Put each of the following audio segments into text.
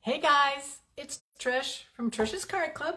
Hey guys, it's Trish from Trish's Card Club,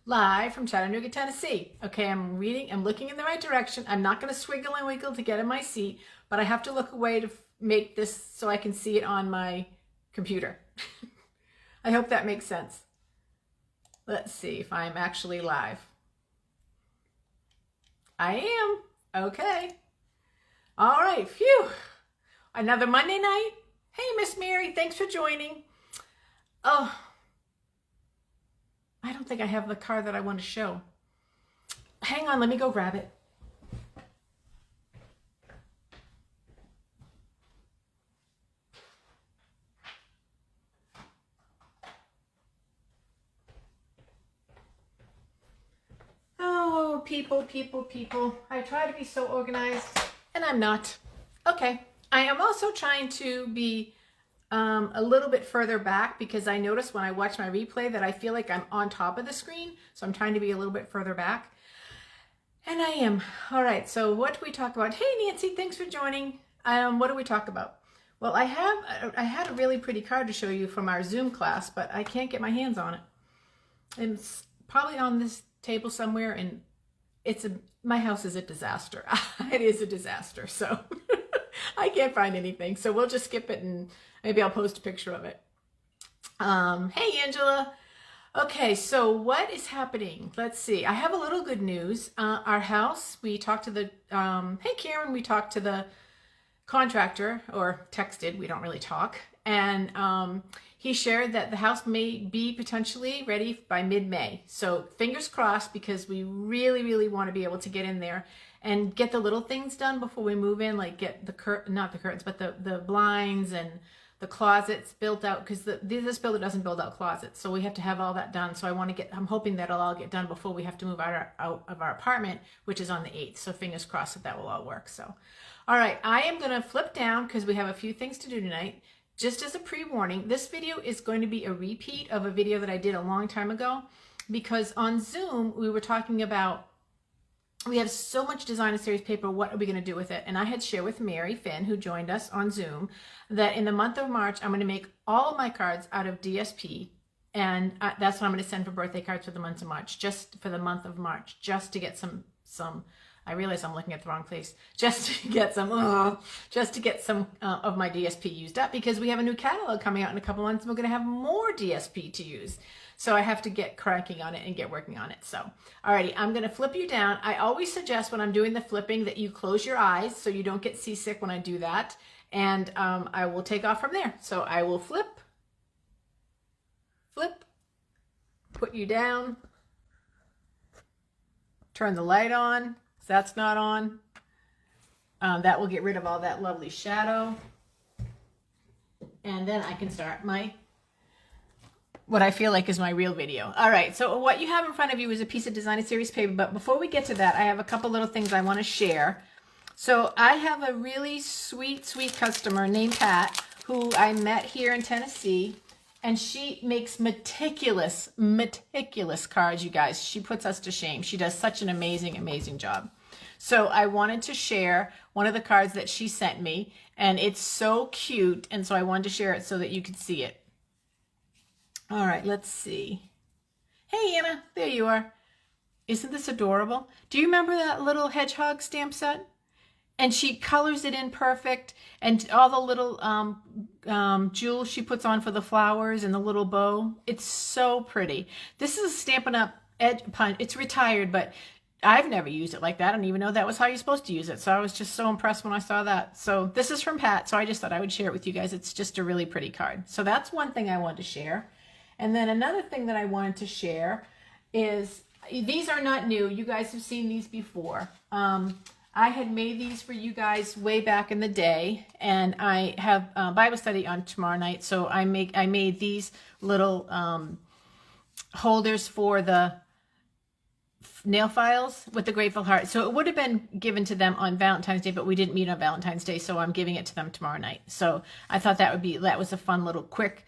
live from Chattanooga, Tennessee. Okay, I'm looking in the right direction. I'm not going to swiggle and wiggle to get in my seat, but I have to look away to make this so I can see it on my computer. I hope that makes sense. Let's see if I'm actually live. I am. Okay. All right, phew. Another Monday night. Hey, Miss Mary, thanks for joining. Oh, I don't think I have the card that I want to show. Hang on, let me go grab it. Oh, people. I try to be so organized, and I'm not. Okay, I am also trying to be a little bit further back because I noticed when I watch my replay that I feel like I'm on top of the screen. So I'm trying to be a little bit further back. And I am. All right, so what do we talk about? Hey, Nancy, thanks for joining. What do we talk about? Well, I had a really pretty card to show you from our Zoom class, but I can't get my hands on it. It's probably on this table somewhere, and my house is a disaster. It is a disaster, so I can't find anything. So we'll just skip it, and maybe I'll post a picture of it. Hey, Angela. Okay, so what is happening? Let's see. I have a little good news. Our house, we talked to the, hey, Karen, we talked to the contractor, or texted, we don't really talk. And he shared that the house may be potentially ready by mid-May. So fingers crossed, because we really want to be able to get in there and get the little things done before we move in, like get the not the curtains, but the blinds and the closets built out, because this builder doesn't build out closets, so we have to have all that done. So I'm hoping that it'll all get done before we have to move out of our apartment, which is on the 8th. So fingers crossed that will all work. So, all right, I am gonna flip down because we have a few things to do tonight. Just as a pre-warning, this video is going to be a repeat of a video that I did a long time ago, because on Zoom we were talking about, we have so much designer series paper, what are we going to do with it? And I had shared with Mary Finn, who joined us on Zoom, that in the month of March, I'm going to make all of my cards out of DSP. And that's what I'm going to send for birthday cards for the month of March, just for the month of March, just to get some, I realize I'm looking at the wrong place, just to get some of my DSP used up, because we have a new catalog coming out in a couple months, and we're going to have more DSP to use. So I have to get cranking on it and get working on it. So, alrighty, I'm going to flip you down. I always suggest when I'm doing the flipping that you close your eyes so you don't get seasick when I do that. And I will take off from there. So I will flip, put you down, turn the light on. So that's not on. That will get rid of all that lovely shadow. And then I can start what I feel like is my real video. All right, so what you have in front of you is a piece of designer series paper, but before we get to that, I have a couple little things I want to share. So I have a really sweet customer named Pat, who I met here in Tennessee, and she makes meticulous cards, you guys. She puts us to shame. She does such an amazing job. So I wanted to share one of the cards that she sent me, and it's so cute, and so I wanted to share it so that you could see it. All right, let's see. Hey, Anna, there you are. Isn't this adorable? Do you remember that little hedgehog stamp set? And she colors it in perfect, and all the little jewels she puts on for the flowers and the little bow. It's so pretty. This is a Stampin' Up! Edge punch. It's retired, but I've never used it like that. I didn't even know that was how you're supposed to use it. So I was just so impressed when I saw that. So this is from Pat, so I just thought I would share it with you guys. It's just a really pretty card. So that's one thing I wanted to share. And then another thing that I wanted to share is, these are not new. You guys have seen these before. I had made these for you guys way back in the day, and I have Bible study on tomorrow night. So I made these little holders for the nail files with the Grateful Heart. So it would have been given to them on Valentine's Day, but we didn't meet on Valentine's Day, so I'm giving it to them tomorrow night. So I thought that was a fun little quick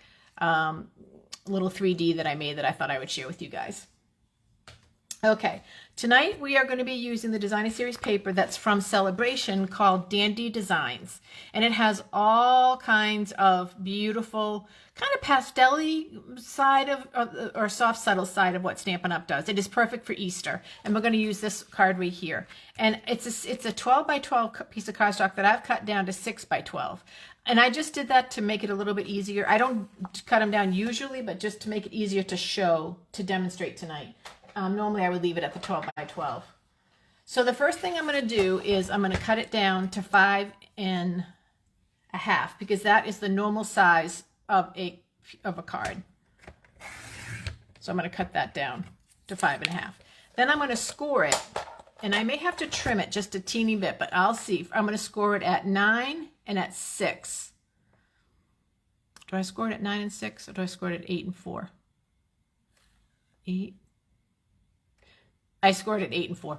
little 3D that I made that I thought I would share with you guys. Okay, tonight we are going to be using the Designer Series paper that's from Celebration called Dandy Designs. And it has all kinds of beautiful, kind of pastel-y side of, or soft, subtle side of what Stampin' Up! Does. It is perfect for Easter. And we're going to use this card right here. And it's a 12 by 12 piece of cardstock that I've cut down to 6 by 12. And I just did that to make it a little bit easier. I don't cut them down usually, but just to make it easier to show, to demonstrate tonight. Normally I would leave it at the 12 by 12. So the first thing I'm going to do is I'm going to cut it down to 5 1/2 because that is the normal size of a card. So I'm going to cut that down to 5 1/2. Then I'm going to score it, and I may have to trim it just a teeny bit, but I'll see. I'm going to score it at 9 and at 6. Do I score it at 9 and 6, or do I score it at 8 and 4? 8. I scored at 8 and 4.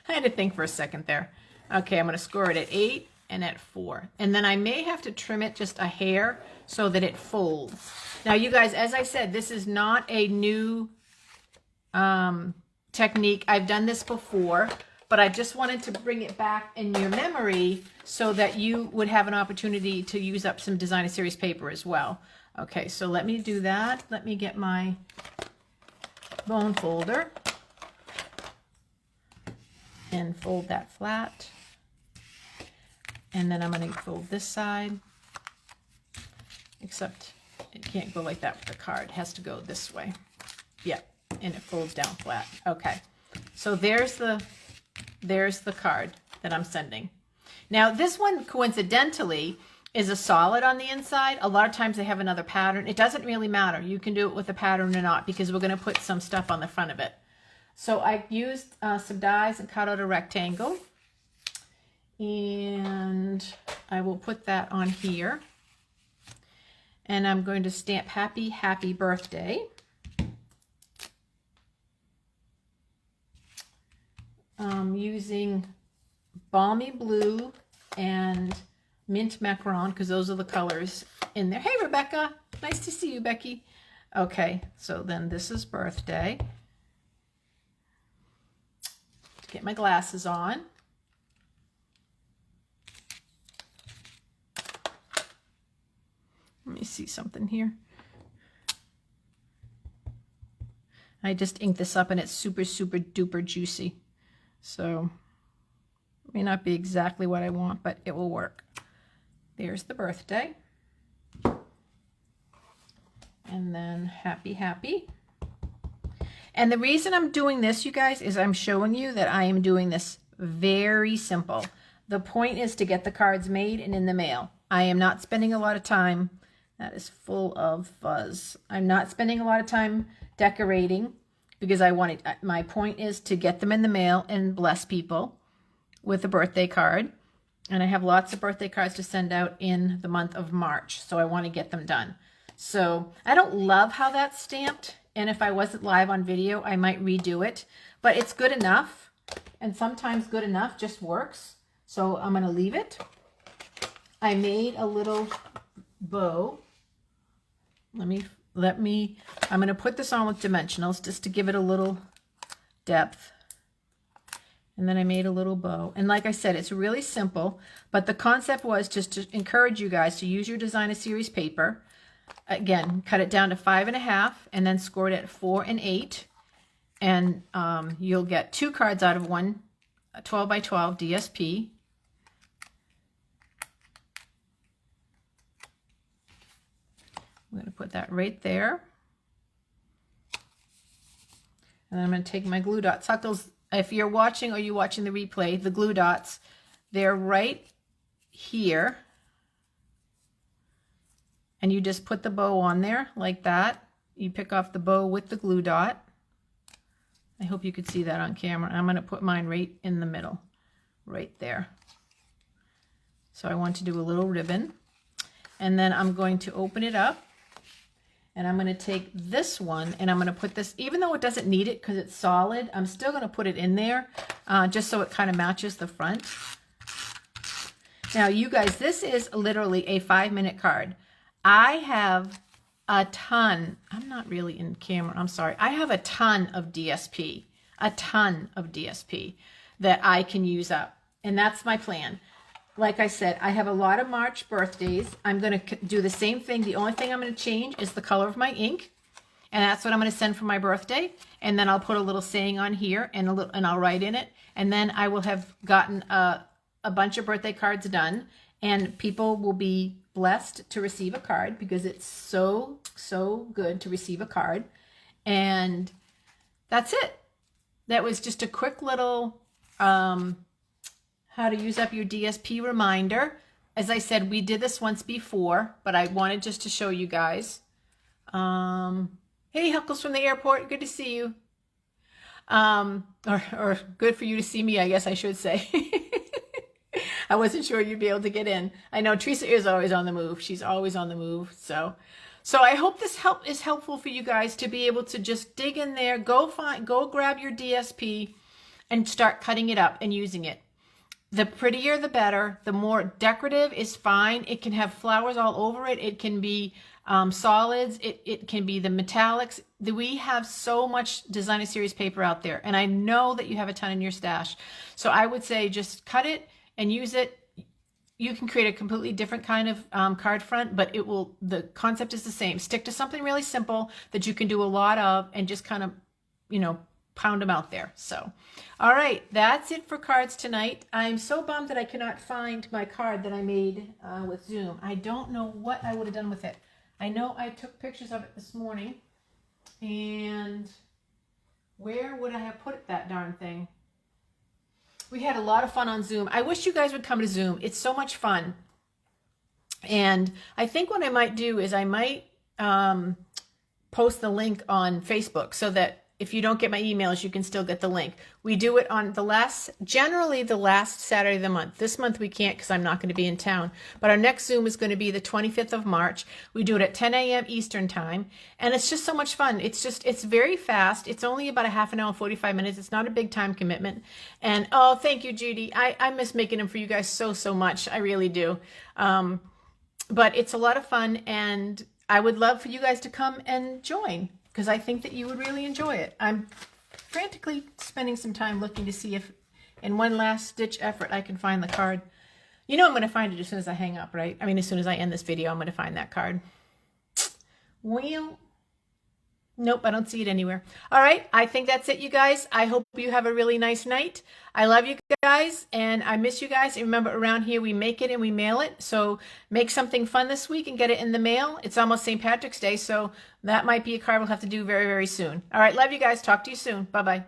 I had to think for a second there. Okay, I'm going to score it at 8 and at 4. And then I may have to trim it just a hair so that it folds. Now, you guys, as I said, this is not a new technique. I've done this before, but I just wanted to bring it back in your memory so that you would have an opportunity to use up some Designer Series paper as well. Okay, so let me do that. Let me get my bone folder and fold that flat. And then I'm going to fold this side, except it can't go like that with the card. It has to go this way. Yeah, and it folds down flat. Okay, so there's the card that I'm sending. Now this one coincidentally is a solid on the inside. A lot of times they have another pattern. It doesn't really matter. You can do it with a pattern or not because we're going to put some stuff on the front of it. So I used some dies and cut out a rectangle. And I will put that on here. And I'm going to stamp Happy, Happy Birthday. Using Balmy Blue and Mint Macaron, because those are the colors in there. Hey, Rebecca. Nice to see you, Becky. Okay, so then this is birthday. Get my glasses on. Let me see something here. I just inked this up and it's super, super duper juicy. So it may not be exactly what I want, but it will work. There's the birthday. And then happy, happy. And the reason I'm doing this, you guys, is I'm showing you that I am doing this very simple. The point is to get the cards made and in the mail. I am not spending a lot of time. That is full of fuzz. I'm not spending a lot of time decorating because my point is to get them in the mail and bless people with a birthday card. And I have lots of birthday cards to send out in the month of March. So I want to get them done. So I don't love how that's stamped. And if I wasn't live on video, I might redo it. But it's good enough. And sometimes good enough just works. So I'm going to leave it. I made a little bow. I'm going to put this on with dimensionals just to give it a little depth. And then I made a little bow. And like I said, it's really simple. But the concept was just to encourage you guys to use your Designer Series paper. Again, cut it down to 5 1/2 and then score it at 4 and 8. And you'll get 2 cards out of one 12 by 12 DSP. I'm going to put that right there. And then I'm going to take my glue dots. Huckles, if you're watching or you're watching the replay, the glue dots, they're right here. And you just put the bow on there like that. You pick off the bow with the glue dot. I hope you could see that on camera. I'm going to put mine right in the middle, right there. So I want to do a little ribbon. And then I'm going to open it up. And I'm going to take this one and I'm going to put this, even though it doesn't need it because it's solid, I'm still going to put it in there just so it kind of matches the front. Now, you guys, this is literally a 5-minute card. I have a ton. I'm not really in camera. I'm sorry. I have a ton of DSP, that I can use up. And that's my plan. Like I said, I have a lot of March birthdays. I'm going to do the same thing. The only thing I'm going to change is the color of my ink. And that's what I'm going to send for my birthday. And then I'll put a little saying on here and I'll write in it. And then I will have gotten a bunch of birthday cards done. And people will be blessed to receive a card because it's so, so good to receive a card. And that's it. That was just a quick little how to use up your DSP reminder. As I said, we did this once before, but I wanted just to show you guys. Hey, Huckles from the airport. Good to see you. Or good for you to see me, I guess I should say. I wasn't sure you'd be able to get in. I know Teresa is always on the move. She's always on the move. So I hope this is helpful for you guys to be able to just dig in there, go grab your DSP and start cutting it up and using it. The prettier, the better. The more decorative is fine. It can have flowers all over it. It can be solids. It can be the metallics. We have so much Designer Series paper out there, and I know that you have a ton in your stash. So I would say just cut it and use it. You can create a completely different kind of card front, but the concept is the same. Stick to something really simple that you can do a lot of and just kind of, pound them out there. So, all right, that's it for cards tonight. I'm so bummed that I cannot find my card that I made with Zoom. I don't know what I would have done with it. I know I took pictures of it this morning, and where would I have put that darn thing? We had a lot of fun on Zoom. I wish you guys would come to Zoom. It's so much fun. And I think what I might do is I might post the link on Facebook so that if you don't get my emails, you can still get the link. We do it on generally the last Saturday of the month. This month we can't because I'm not going to be in town. But our next Zoom is going to be the 25th of March. We do it at 10 a.m. Eastern time. And it's just so much fun. It's very fast. It's only about a half an hour, 45 minutes. It's not a big time commitment. And oh, thank you, Judy. I miss making them for you guys so, so much. I really do. But it's a lot of fun. And I would love for you guys to come and join, because I think that you would really enjoy it. I'm frantically spending some time looking to see if, in one last ditch effort, I can find the card. I'm going to find it as soon as I hang up, right? I mean, as soon as I end this video, I'm going to find that card. Well, nope, I don't see it anywhere. All right, I think that's it, you guys. I hope you have a really nice night. I love you guys, and I miss you guys. And remember, around here, we make it and we mail it. So make something fun this week and get it in the mail. It's almost St. Patrick's Day, so that might be a card we'll have to do very, very soon. All right, love you guys. Talk to you soon. Bye-bye.